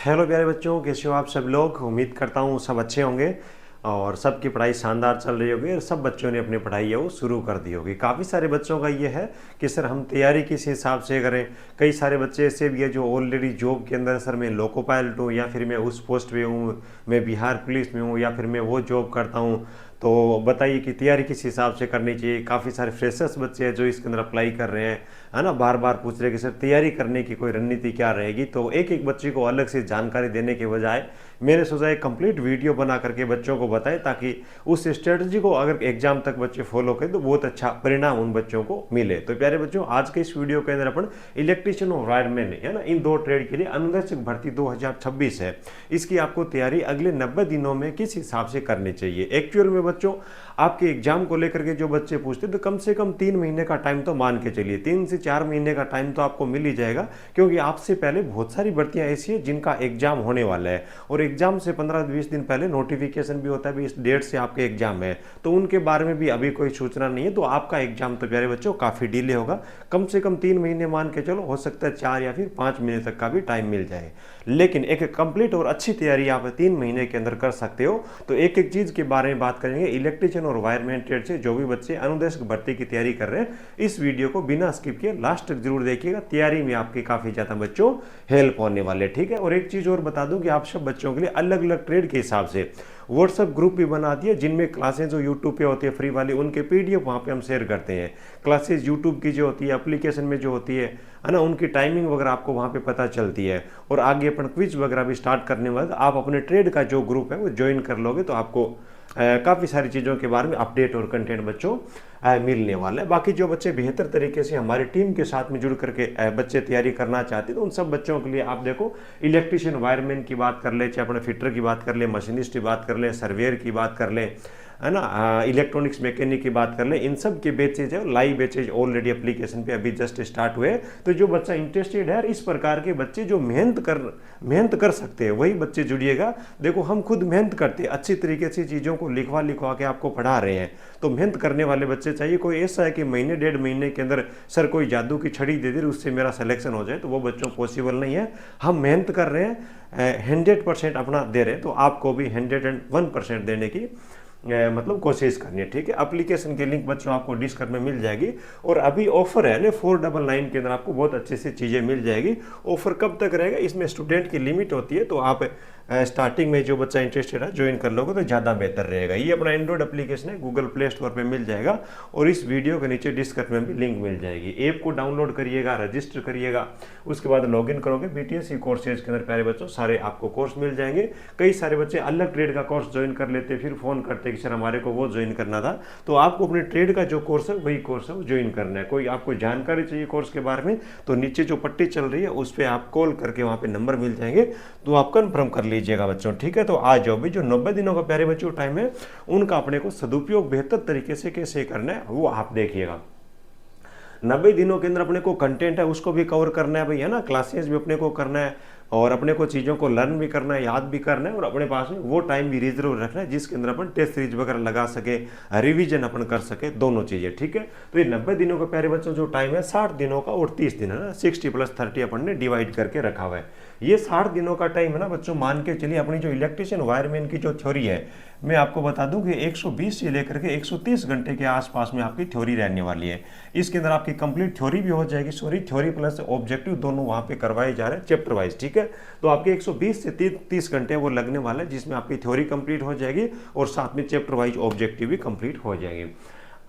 Hello प्यारे बच्चों, कैसे हो आप सब लोग। उम्मीद करता हूँ सब अच्छे होंगे और सबकी पढ़ाई शानदार चल रही होगी और सब बच्चों ने अपनी पढ़ाई है वो शुरू कर दी होगी। काफ़ी सारे बच्चों का ये है कि सर हम तैयारी किस हिसाब से करें। कई सारे बच्चे ऐसे भी है जो ऑलरेडी जॉब के अंदर, सर मैं लोको पायलट हूँ या फिर मैं उस पोस्ट पे हूँ, मैं बिहार पुलिस में हूँ या फिर मैं वो जॉब करता हूँ, तो बताइए कि तैयारी किस हिसाब से करनी चाहिए। काफ़ी सारे फ्रेशर्स बच्चे हैं जो इसके अंदर अप्लाई कर रहे हैं, है ना। बार बार पूछ रहे हैं कि सर तैयारी करने की कोई रणनीति क्या रहेगी। तो एक एक बच्चे को अलग से जानकारी देने के बजाय मैंने सोचा एक कंप्लीट वीडियो बना करके बच्चों को बताएं, ताकि उस स्ट्रेटजी को अगर एग्जाम तक बच्चे फॉलो करें तो बहुत अच्छा परिणाम उन बच्चों को मिले। तो प्यारे बच्चों, आज के इस वीडियो के अंदर अपन इलेक्ट्रीशियन और वायरमैन, है ना, इन दो ट्रेड के लिए अनुदेशक भर्ती 2026 है, इसकी आपको तैयारी अगले 90 दिनों में किस हिसाब से करनी चाहिए। एक्चुअल में बच्चों आपके एग्जाम को लेकर के जो बच्चे पूछते तो कम से कम 3 महीने का टाइम तो मान के चलिए, 3 से 4 महीने का टाइम तो आपको मिल ही जाएगा, क्योंकि आपसे पहले बहुत सारी भर्तियां ऐसी है जिनका एग्जाम होने वाला है और एग्जाम से 15-20 दिन पहले नोटिफिकेशन भी होता है भी इस डेट से आपके एग्जाम है, तो उनके बारे में भी अभी कोई सूचना नहीं है। तो आपका एग्जाम तो प्यारे बच्चों काफी डिले होगा, कम से कम 3 महीने मान के चलो, हो सकता है 4 या फिर 5 महीने तक का भी टाइम मिल जाए, लेकिन एक कंप्लीट और अच्छी तैयारी आप 3 महीने के अंदर कर सकते हो। तो एक एक चीज के बारे में बात करेंगे। इलेक्ट्रीशियन और वायरमैन ट्रेड से जो भी बच्चे अनुदेशक भर्ती की तैयारी कर रहे हैं, इस वीडियो को बिना स्किप किए लास्ट तक जरूर देखिएगा, तैयारी में आपकी काफी ज्यादा बच्चों हेल्प होने वाले, ठीक है। और एक चीज और बता दूं कि आप सब बच्चों के लिए अलग अलग ट्रेड के हिसाब से व्हाट्सएप ग्रुप भी बना दिए, जिनमें क्लासेस जो यूट्यूब पे होती है फ्री वाली, उनके पीडीएफ वहाँ पे हम शेयर करते हैं। क्लासेस यूट्यूब की जो होती है, एप्लीकेशन में जो होती है ना, उनकी टाइमिंग वगैरह आपको वहाँ पे पता चलती है। और आगे अपन क्विज वगैरह भी स्टार्ट करने वाले, आप अपने ट्रेड का जो ग्रुप है वो ज्वाइन कर लोगे तो आपको काफ़ी सारी चीज़ों के बारे में अपडेट और कंटेंट बच्चों मिलने वाला है। बाकी जो बच्चे बेहतर तरीके से हमारी टीम के साथ में जुड़ करके बच्चे तैयारी करना चाहते हैं, तो उन सब बच्चों के लिए आप देखो, इलेक्ट्रीशियन वायरमैन की बात कर ले, चाहे अपने फिटर की बात कर ले, मशीनिस्ट की बात कर ले, सर्वेयर की बात कर ले, है ना, इलेक्ट्रॉनिक्स मैकेनिक की बात कर ले, इन सब के बैचेज है, लाइव बैचेज ऑलरेडी एप्लीकेशन पे अभी जस्ट स्टार्ट हुए। तो जो बच्चा इंटरेस्टेड है इस प्रकार के बच्चे जो मेहनत कर सकते हैं वही बच्चे जुड़िएगा। देखो हम खुद मेहनत करते हैं, अच्छी तरीके से चीज़ों को लिखवा के आपको पढ़ा रहे हैं, तो मेहनत करने वाले बच्चे चाहिए। कोई ऐसा है कि महीने 1.5 महीने के अंदर सर कोई जादू की छड़ी दे दे उससे मेरा सिलेक्शन हो जाए, तो वो बच्चों पॉसिबल नहीं है। हम मेहनत कर रहे हैं, 100% अपना दे रहे हैं, तो आपको भी 101% देने की मतलब कोशिश करनी है, ठीक है। एप्लीकेशन की लिंक बच्चों आपको डिस्क्रिप्शन में मिल जाएगी। और अभी ऑफर है ना 499 के अंदर आपको बहुत अच्छे से चीज़ें मिल जाएगी। ऑफर कब तक रहेगा, इसमें स्टूडेंट की लिमिट होती है, तो आप स्टार्टिंग में जो बच्चा इंटरेस्टेड है ज्वाइन कर लोगे तो ज़्यादा बेहतर रहेगा। ये अपना एंड्रॉइड एप्लीकेशन है, गूगल प्ले स्टोर पे मिल जाएगा और इस वीडियो के नीचे डिस्क्रिप्शन में भी लिंक मिल जाएगी। ऐप को डाउनलोड करिएगा, रजिस्टर करिएगा, उसके बाद लॉगिन करोगे, बीटीएससी कोर्सेज के अंदर प्यारे बच्चों सारे आपको कोर्स मिल जाएंगे। कई सारे बच्चे अलग ट्रेड का कोर्स ज्वाइन कर लेते, फिर फोन करते कि सर हमारे को वो ज्वाइन करना था, तो आपको अपने ट्रेड का जो कोर्स है वही कोर्स है वो ज्वाइन करना है। कोई आपको जानकारी चाहिए कोर्स के बारे में, तो नीचे जो पट्टी चल रही है उस पर आप कॉल करके वहाँ पे नंबर मिल जाएंगे, तो आप कन्फर्म कर लीजिएगा बच्चों, ठीक है। तो आ जाओ भी, जो 90 दिनों का प्यारे बच्चों टाइम है उनका अपने को सदुपयोग बेहतर तरीके से कैसे करना है वो आप देखिएगा। 90 दिनों के अंदर अपने को कंटेंट है उसको भी कवर करना है भाई, है ना, क्लासेस भी अपने को करना है और अपने को चीज़ों को लर्न भी करना है, याद भी करना है, और अपने पास में वो टाइम भी रिजर्व रखना है जिसके अंदर अपन टेस्ट सीरीज वगैरह लगा सके, रिवीजन अपन कर सके, दोनों चीज़ें, ठीक है। तो ये 90 दिनों का प्यारे बच्चों जो टाइम है 60 दिनों का और 30 दिन है ना, 60+30 अपन ने डिवाइड करके रखा हुआ है। ये 60 दिनों का टाइम है ना बच्चों, मान के चलिए अपनी जो इलेक्ट्रीशियन वायरमैन की जो थ्योरी है, मैं आपको बता दूं कि 120 से लेकर के 130 घंटे के आसपास में आपकी थ्योरी रहने वाली है। इसके अंदर आपकी कंप्लीट थ्योरी भी हो जाएगी, सॉरी थ्योरी प्लस ऑब्जेक्टिव दोनों वहां पे करवाए जा रहे हैं चैप्टर वाइज, ठीक है। तो आपके 120 से 30 घंटे वो लगने वाले हैं, जिसमें आपकी थ्योरी कंप्लीट हो जाएगी और साथ में चैप्टर वाइज ऑब्जेक्टिव भी कंप्लीट हो जाएगी।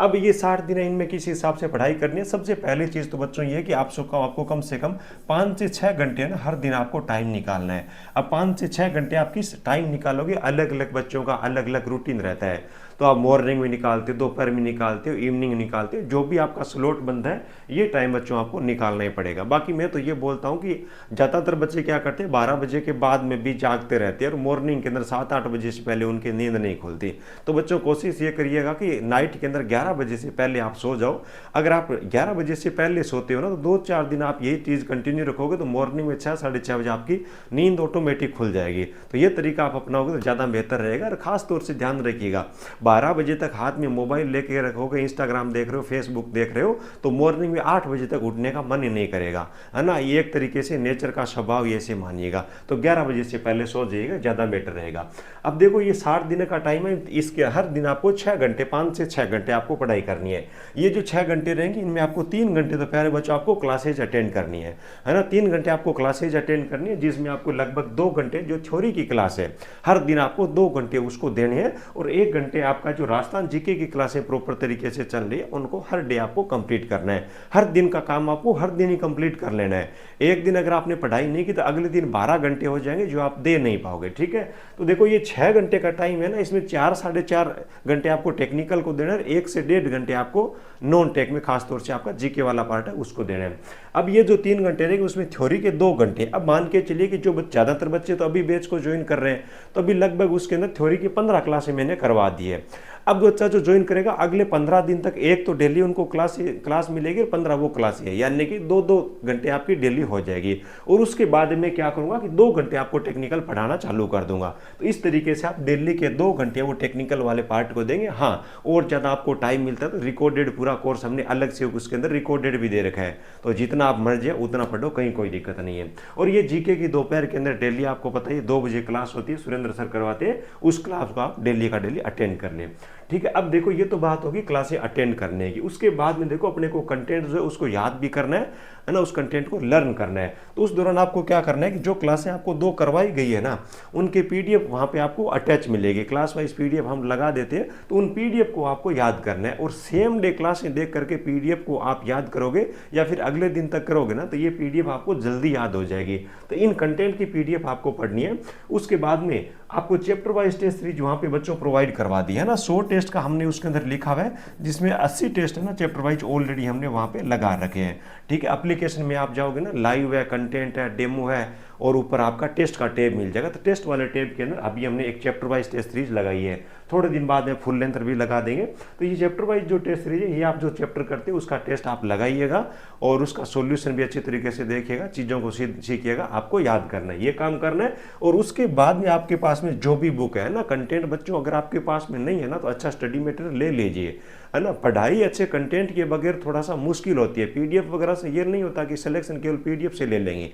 अब ये 60 दिन है, इनमें किस हिसाब से पढ़ाई करनी है। सबसे पहली चीज़ तो बच्चों ये है कि आपको कम से कम 5 से 6 घंटे है ना हर दिन आपको टाइम निकालना है। अब 5 से 6 घंटे आप किस टाइम निकालोगे, अलग अलग बच्चों का अलग अलग रूटीन रहता है, तो आप मॉर्निंग में निकालते हो, दोपहर में निकालते हो, इवनिंग में निकालते हो, जो भी आपका स्लॉट बंद है ये टाइम बच्चों आपको निकालना ही पड़ेगा। बाकी मैं तो ये बोलता हूँ कि ज़्यादातर बच्चे क्या करते हैं 12 बजे के बाद में भी जागते रहते हैं और मॉर्निंग के अंदर 7-8 बजे से पहले उनकी नींद नहीं खुलती। तो बच्चों कोशिश ये करिएगा कि नाइट के अंदर 11 बजे से पहले आप सो जाओ। अगर आप 11 बजे से पहले सोते हो ना, तो 2-4 दिन आप यही चीज़ कंटिन्यू रखोगे तो मॉर्निंग में 6-6:30 बजे आपकी नींद ऑटोमेटिक खुल जाएगी। तो ये तरीका आप अपनाओगे तो ज़्यादा बेहतर रहेगा। और खास तौर से ध्यान रखिएगा 12 बजे तक हाथ में मोबाइल लेके रखोगे, इंस्टाग्राम देख रहे हो, फेसबुक देख रहे हो, तो मॉर्निंग में 8 बजे तक उठने का मन ही नहीं करेगा, है ना। ये एक तरीके से नेचर का स्वभाव ये से मानिएगा। तो 11 बजे से पहले सो जाइएगा, ज़्यादा बेटर रहेगा। अब देखो ये 60 दिन का टाइम है, इसके हर दिन आपको 6 घंटे, 5 से 6 घंटे आपको पढ़ाई करनी है। ये जो 6 घंटे रहेंगे इनमें आपको 3 घंटे तो प्यारे बच्चों आपको क्लासेज अटेंड करनी है ना। 3 घंटे आपको क्लासेज अटेंड करनी है, जिसमें आपको लगभग 2 घंटे जो थ्योरी की क्लास है, हर दिन आपको 2 घंटे उसको देने हैं, और 1 घंटे आपका जो राजस्थान जीके की क्लासें प्रॉपर तरीके से चल रही है उनको हर डे आपको कंप्लीट करना है। हर दिन का काम आपको हर दिन ही कंप्लीट कर लेना है। एक दिन अगर आपने पढ़ाई नहीं की तो अगले दिन 12 घंटे हो जाएंगे जो आप दे नहीं पाओगे, ठीक है। तो देखो ये 6 घंटे का टाइम है ना, इसमें 4 साढ़े 4 घंटे आपको टेक्निकल को देना है, 1 से 1.5 घंटे आपको नॉन टेक में खासतौर से आपका जीके वाला पार्ट है उसको देना है। अब ये जो 3 घंटे रहेंगे उसमें थ्योरी के 2 घंटे। अब मान के चलिए कि जो ज़्यादातर बच्चे तो अभी बैच को ज्वाइन कर रहे हैं, तो अभी लगभग उसके अंदर थ्योरी की 15 क्लासें मैंने करवा दी है। अब बच्चा जो ज्वाइन करेगा अगले 15 दिन तक एक तो डेली उनको क्लास मिलेगी, 15 वो क्लास है, यानी कि 2-2 घंटे आपकी डेली हो जाएगी। और उसके बाद में क्या करूंगा कि 2 घंटे आपको टेक्निकल पढ़ाना चालू कर दूंगा। तो इस तरीके से आप डेली के 2 घंटे वो टेक्निकल वाले पार्ट को देंगे। हाँ, और ज़्यादा आपको टाइम मिलता है तो रिकॉर्डेड पूरा कोर्स हमने अलग से उसके अंदर रिकॉर्डेड भी दे रखा है, तो जितना आप मर्जी है उतना पढ़ो, कहीं कोई दिक्कत नहीं है। और ये जीके की दोपहर के अंदर डेली आपको पता है 2 बजे क्लास होती है, सुरेंद्र सर करवाते हैं, उस क्लास को आप डेली का डेली अटेंड कर लें, ठीक है। अब देखो ये तो बात होगी क्लासें अटेंड करने की। उसके बाद में देखो अपने को कंटेंट जो है उसको याद भी करना है ना, उस कंटेंट को लर्न करना है। तो उस दौरान आपको क्या करना है कि जो क्लासें आपको 2 करवाई गई है ना, उनके पीडीएफ वहाँ पे आपको अटैच मिलेगी, क्लास वाइज पीडीएफ हम लगा देते हैं, तो उन पीडीएफ को आपको याद करना है। और सेम डे क्लासें देख करके पीडीएफ को आप याद करोगे या फिर अगले दिन तक करोगे ना, तो ये पीडीएफ आपको जल्दी याद हो जाएगी। तो इन कंटेंट की पीडीएफ आपको पढ़नी है। उसके बाद में आपको चैप्टर वाइज टेस्ट सीरीज वहाँ पे बच्चों प्रोवाइड करवा दी है ना। 100 टेस्ट का हमने उसके अंदर लिखा हुआ है, जिसमें 80 टेस्ट है ना चैप्टर वाइज ऑलरेडी हमने वहाँ पे लगा रखे हैं, ठीक है। एप्लीकेशन में आप जाओगे ना, लाइव है, कंटेंट है, डेमो है, और ऊपर आपका टेस्ट का टैब मिल जाएगा। तो टेस्ट वाले टैब के अंदर अभी हमने एक चैप्टर वाइज टेस्ट सीरीज लगाई है, थोड़े दिन बाद में फुल लेंथ भी लगा देंगे। तो ये चैप्टर वाइज जो टेस्ट सीरीज है, ये आप जो चैप्टर करते हैं उसका टेस्ट आप लगाइएगा और उसका सॉल्यूशन भी अच्छी तरीके से देखिएगा, चीज़ों को सीखिएगा, आपको याद करना है, ये काम करना है। और उसके बाद में आपके पास में जो भी बुक है ना, कंटेंट बच्चों अगर आपके पास में नहीं है ना, तो अच्छा स्टडी मटेरियल ले लीजिए, है ना। पढ़ाई अच्छे कंटेंट के बगैर थोड़ा सा मुश्किल होती है। पीडीएफ वगैरह से ये नहीं होता कि सिलेक्शन केवल पीडीएफ से ले लेंगे।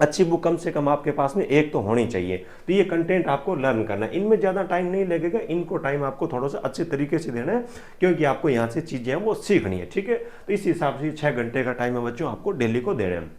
अच्छी बुक कम से कम आपके पास में एक तो होनी चाहिए। तो ये कंटेंट आपको लर्न करना है, इनमें ज़्यादा टाइम नहीं लगेगा, इनको टाइम आपको थोड़ा सा अच्छे तरीके से देना है, क्योंकि आपको यहाँ से चीज़ें हैं वो सीखनी है, ठीक है। तो इस हिसाब से 6 घंटे का टाइम है बच्चों आपको डेली को देना है।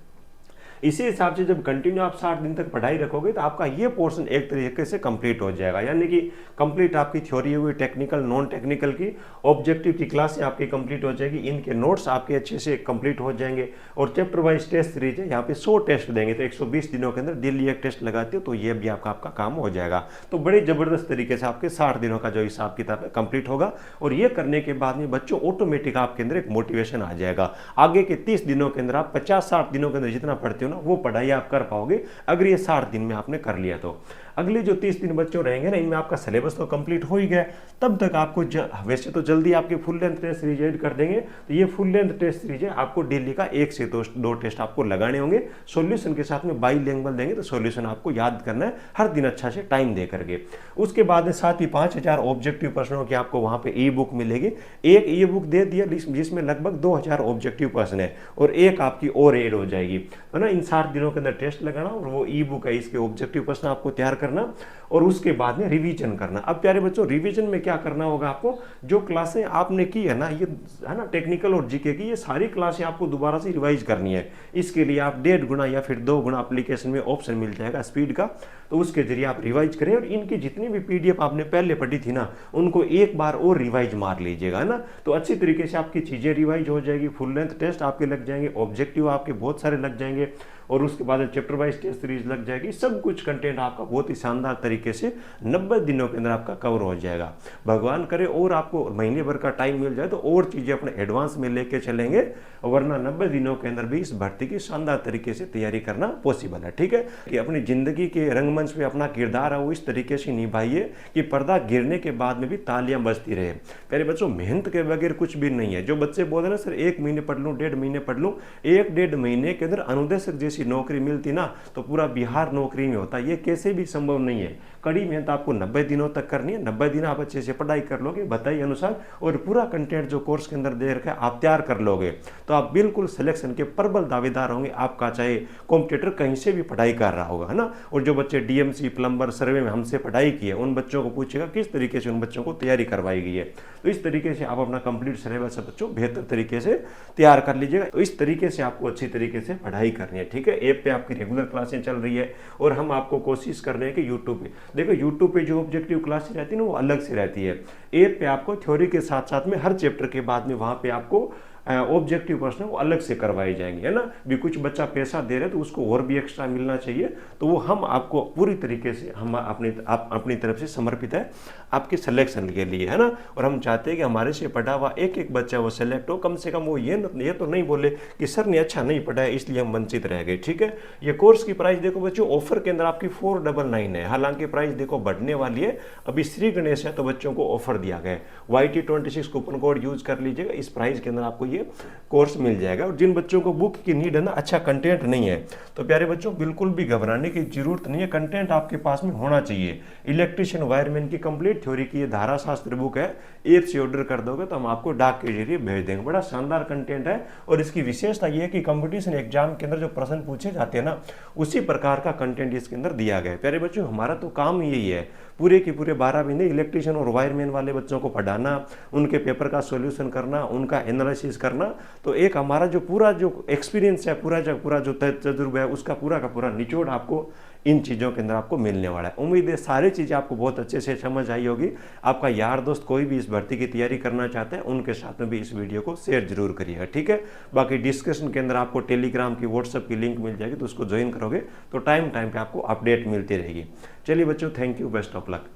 इसी हिसाब से जब कंटिन्यू आप 60 दिन तक पढ़ाई रखोगे तो आपका ये पोर्शन एक तरीके से कंप्लीट हो जाएगा, यानी कि कंप्लीट आपकी थ्योरी हुई, टेक्निकल नॉन टेक्निकल की, ऑब्जेक्टिव की क्लासें आपकी कंप्लीट हो जाएगी, इनके नोट्स आपके अच्छे से कंप्लीट हो जाएंगे। और चैप्टर वाइज टेस्ट सीरीज है, यहाँ पे 100 टेस्ट देंगे, तो 120 दिनों के अंदर डेली एक टेस्ट लगाते हो, तो ये भी आपका काम हो जाएगा। तो बड़े ज़बरदस्त तरीके से आपके 60 दिनों का जो हिसाब किताब है कंप्लीट होगा। और ये करने के बाद में बच्चों ऑटोमेटिक आपके अंदर एक मोटिवेशन आ जाएगा। आगे के 30 दिनों के अंदर आप 50-60 दिनों के अंदर जितना पढ़ते हो ना, वो पढ़ाई आप कर पाओगे अगर ये 60 दिन में आपने कर लिया तो। अगले जो 30 दिन बच्चों रहेंगे ना, इनमें आपका सिलेबस तो कंप्लीट हो ही गया, तब तक आपको वैसे तो जल्दी आपके full length test series add कर देंगे। तो ये फुल लेंथ टेस्ट सीरीज है, आपको डेली का 1 से 2 टेस्ट आपको लगाने होंगे, सॉल्यूशन के साथ में बाईलिंगुअल देंगे, तो सॉल्यूशन आपको याद करना है हर दिन अच्छा से टाइम दे करके। उसके बाद में साथ ही 5000 ऑब्जेक्टिव प्रश्नों की आपको वहाँ पे ई बुक मिलेगी। एक ई बुक दे दिया जिसमें लगभग 2000 ऑब्जेक्टिव प्रश्न है, और एक आपकी और ऐड हो जाएगी, है ना। इन 60 दिनों के अंदर टेस्ट लगाना और वो ई बुक है, इसके ऑब्जेक्टिव प्रश्न आपको तैयार करना और उसके बाद में रिवीजन करना। अब प्यारे बच्चों, रिवीजन में क्या करना होगा आपको, जो क्लासें आपने की है ना, ये है ना टेक्निकल और जीके की, ये सारी क्लासें आपको दोबारा से रिवाइज करनी है। इसके लिए आप 1.5 गुना या फिर 2 गुना एप्लीकेशन में ऑप्शन मिल जाएगा स्पीड का, तो उसके जरिए आप रिवाइज करें। और इनकी जितनी भी पीडीएफ आपने पहले पढ़ी थी ना, उनको एक बार और रिवाइज मार लीजिएगा, है ना। तो अच्छी तरीके से आपकी चीज़ें रिवाइज हो जाएगी, फुल लेंथ टेस्ट आपके लग जाएंगे, ऑब्जेक्टिव आपके बहुत सारे लग जाएंगे, और उसके बाद चैप्टर वाइज टेस्ट सीरीज लग जाएगी। सब कुछ कंटेंट आपका बहुत ही शानदार तरीके से 90 दिनों के अंदर आपका कवर हो जाएगा। भगवान करे और आपको महीने भर का टाइम मिल जाए तो और चीज़ें अपने एडवांस में लेके चलेंगे, वरना 90 दिनों के अंदर भी इस भर्ती की शानदार तरीके से तैयारी करना पॉसिबल है, ठीक है। कि अपनी जिंदगी के रंगमंच पे अपना किरदार है वो इस तरीके से निभाइए कि पर्दा गिरने के बाद में भी तालियां बजती रहे। प्यारे बच्चों, मेहनत के बगैर कुछ भी नहीं है। जो बच्चे बोल रहे हैं सर 1 महीने पढ़ लूँ, 1.5 महीने पढ़ लूँ, 1-1.5 महीने के अंदर अनुदेशक जैसी सी नौकरी मिलती ना तो पूरा बिहार नौकरी में होता। ये कैसे भी संभव नहीं है। कड़ी मेहनत आपको 90 दिनों तक करनी है। 90 दिन आप अच्छे से पढ़ाई कर लोगे बताइए अनुसार, और पूरा कंटेंट जो कोर्स के अंदर दे रखा है आप तैयार कर लोगे तो आप बिल्कुल सिलेक्शन के प्रबल दावेदार होंगे। आपका चाहे कॉम्पिटिटर कहीं से भी पढ़ाई कर रहा होगा, है ना। और जो बच्चे डीएमसी प्लम्बर सर्वे में हमसे पढ़ाई की है उन बच्चों को पूछेगा किस तरीके से उन बच्चों को तैयारी करवाई गई है। तो इस तरीके से आप अपना कंप्लीट सिलेबस बच्चों बेहतर तरीके से तैयार कर लीजिएगा। तो इस तरीके से आपको अच्छी तरीके से पढ़ाई करनी है, ठीक है। ऐप पे आपकी रेगुलर क्लासें चल रही है और हम आपको कोशिश कर रहे हैं कि यूट्यूब पे देखो, यूट्यूब पे जो ऑब्जेक्टिव क्लासेस रहती है ना वो अलग से रहती है। ऐप पे आपको थ्योरी के साथ साथ में हर चैप्टर के बाद में वहाँ पे आपको ऑब्जेक्टिव प्रश्न वो अलग से करवाए जाएंगे, है ना। भी कुछ बच्चा पैसा दे रहे तो उसको और भी एक्स्ट्रा मिलना चाहिए, तो वो हम आपको पूरी तरीके से हम अपनी तरफ से समर्पित है आपके सिलेक्शन के लिए, है ना। और हम चाहते हैं कि हमारे से पढ़ा हुआ एक एक बच्चा वो सेलेक्ट हो, कम से कम वो ये तो नहीं बोले कि सर ने अच्छा नहीं पढ़ा है इसलिए हम वंचित रह गए, ठीक है। ये कोर्स की प्राइस देखो बच्चों, ऑफर के अंदर आपकी 499 है। हालांकि प्राइस देखो बढ़ने वाली है, अभी श्री गणेश है तो बच्चों को ऑफर दिया गया है। YT26 कूपन कोड यूज कर लीजिएगा, इस प्राइस के अंदर आपको ये कोर्स मिल जाएगा। और जिन बच्चों को बुक की नीड है ना, अच्छा कंटेंट नहीं है, तो प्यारे बच्चों बिल्कुल भी घबराने की जरूरत नहीं है। कंटेंट आपके पास में होना चाहिए। इलेक्ट्रिशियन वायरमैन की कंप्लीट थ्योरी की ये धारा शास्त्र बुक है, ऐप से ऑर्डर कर दोगे तो हम आपको डाक के जरिए भेज देंगे। बड़ा शानदार कंटेंट है और इसकी विशेषता ये है कि कंपटीशन एग्जाम के अंदर जो प्रश्न पूछे जाते हैं ना उसी प्रकार का कंटेंट इसके अंदर दिया गया है। प्यारे बच्चों हमारा तो काम यही है, पूरे के पूरे 12 महीने इलेक्ट्रिशियन और वायरमैन वाले बच्चों को पढ़ाना, उनके पेपर का सॉल्यूशन करना, उनका एनालिसिस करना। तो एक हमारा जो पूरा जो एक्सपीरियंस है, पूरा जो तजुर्बा है उसका पूरा का पूरा निचोड़ आपको इन चीज़ों के अंदर आपको मिलने वाला है। उम्मीद है सारी चीज़ें आपको बहुत अच्छे से समझ आई होगी। आपका यार दोस्त कोई भी इस भर्ती की तैयारी करना चाहते हैं उनके साथ में भी इस वीडियो को शेयर जरूर करिएगा, ठीक है। बाकी डिस्कशन के अंदर आपको टेलीग्राम की, व्हाट्सएप की लिंक मिल जाएगी, तो उसको ज्वाइन करोगे तो टाइम पे आपको अपडेट मिलती रहेगी। चलिए बच्चों, thank you, best of luck.